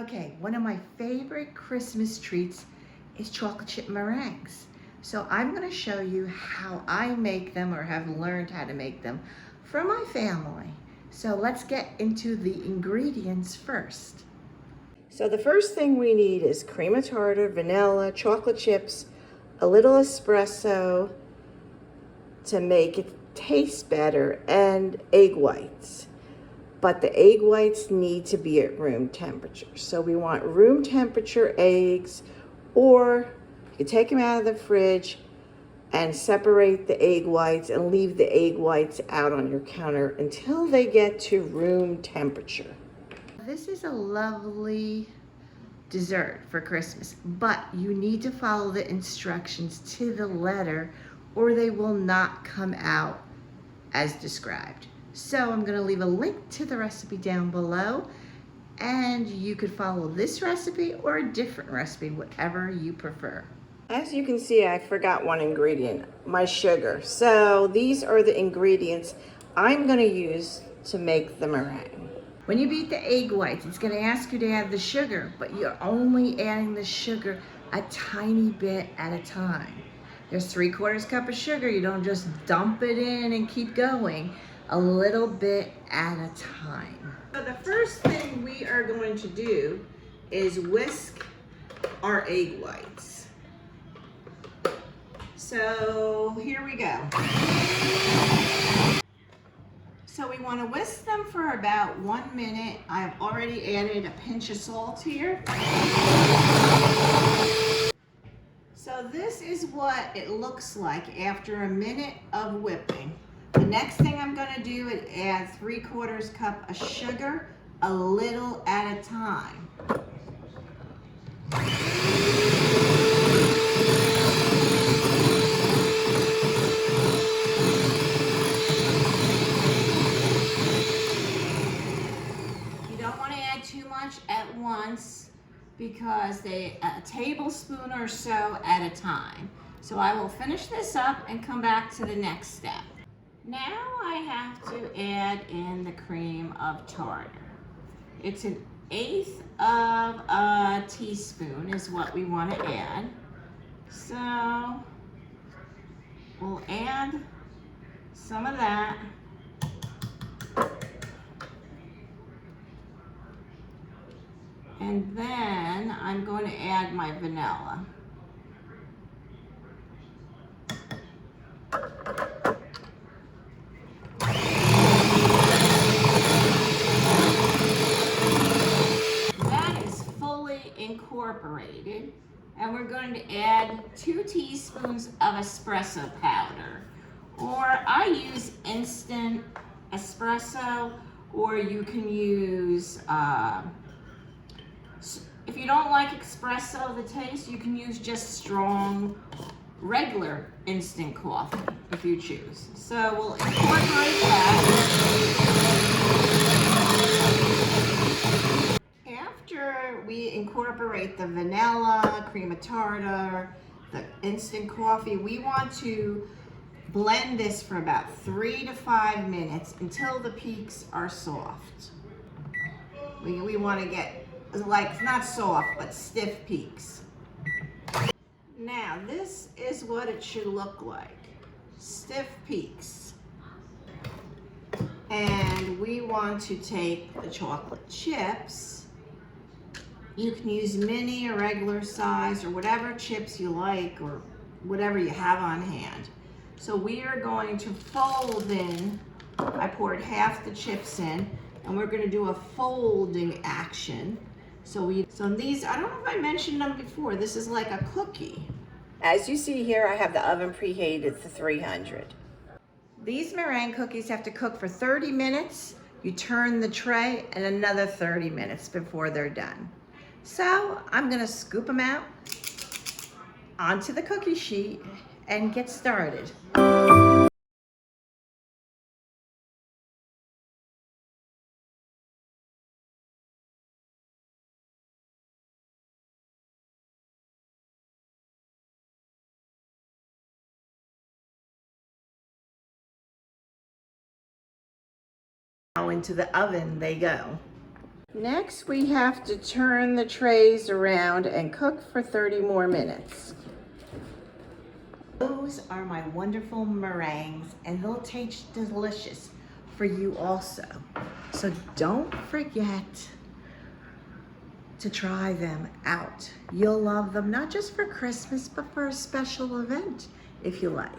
Okay, one of my favorite Christmas treats is chocolate chip meringues. So I'm going to show you how I make them, or have learned how to make them for my family. So let's get into the ingredients first. So the first thing we need is cream of tartar, vanilla, chocolate chips, a little espresso to make it taste better, and egg whites. But the egg whites need to be at room temperature. So we want room temperature eggs, or you can take them out of the fridge and separate the egg whites and leave the egg whites out on your counter until they get to room temperature. This is a lovely dessert for Christmas, but you need to follow the instructions to the letter or they will not come out as described. So I'm going to leave a link to the recipe down below, and you could follow this recipe or a different recipe, whatever you prefer. As you can see, I forgot one ingredient, my sugar. So these are the ingredients I'm going to use to make the meringue. When you beat the egg whites, it's going to ask you to add the sugar, but you're only adding the sugar a tiny bit at a time. There's 3/4 cup of sugar. You don't just dump it in and keep going. A little bit at a time. So the first thing we are going to do is whisk our egg whites. So here we go. So we want to whisk them for about 1 minute. I've already added a pinch of salt here. So this is what it looks like after a minute of whipping. The next thing I'm going to do is add 3/4 cup of sugar, a little at a time. You don't want to add too much at once because a tablespoon or so at a time. So I will finish this up and come back to the next step. Now I have to add in the cream of tartar. It's 1/8 of a teaspoon is what we want to add. So we'll add some of that. And then I'm going to add my vanilla. That is fully incorporated, and we're going to add 2 teaspoons of espresso powder, or I use instant espresso, or you can use if you don't like espresso, the taste, you can use just strong, regular instant coffee if you choose. So we'll incorporate that. After we incorporate the vanilla, cream of tartar, the instant coffee, we want to blend this for about 3 to 5 minutes until the peaks are soft. We want to get, like, not soft, but stiff peaks. Now, this is what it should look like. Stiff peaks. And we want to take the chocolate chips. You can use mini or regular size or whatever chips you like, or whatever you have on hand. So we are going to fold in. I poured half the chips in, and we're going to do a folding action. So these, I don't know if I mentioned them before, this is like a cookie. As you see here, I have the oven preheated to 300. These meringue cookies have to cook for 30 minutes. You turn the tray and another 30 minutes before they're done. So I'm going to scoop them out onto the cookie sheet and get started. Now into the oven they go. Next, we have to turn the trays around and cook for 30 more minutes. Those are my wonderful meringues, and they'll taste delicious for you also. So don't forget to try them out. You'll love them, not just for Christmas, but for a special event if you like.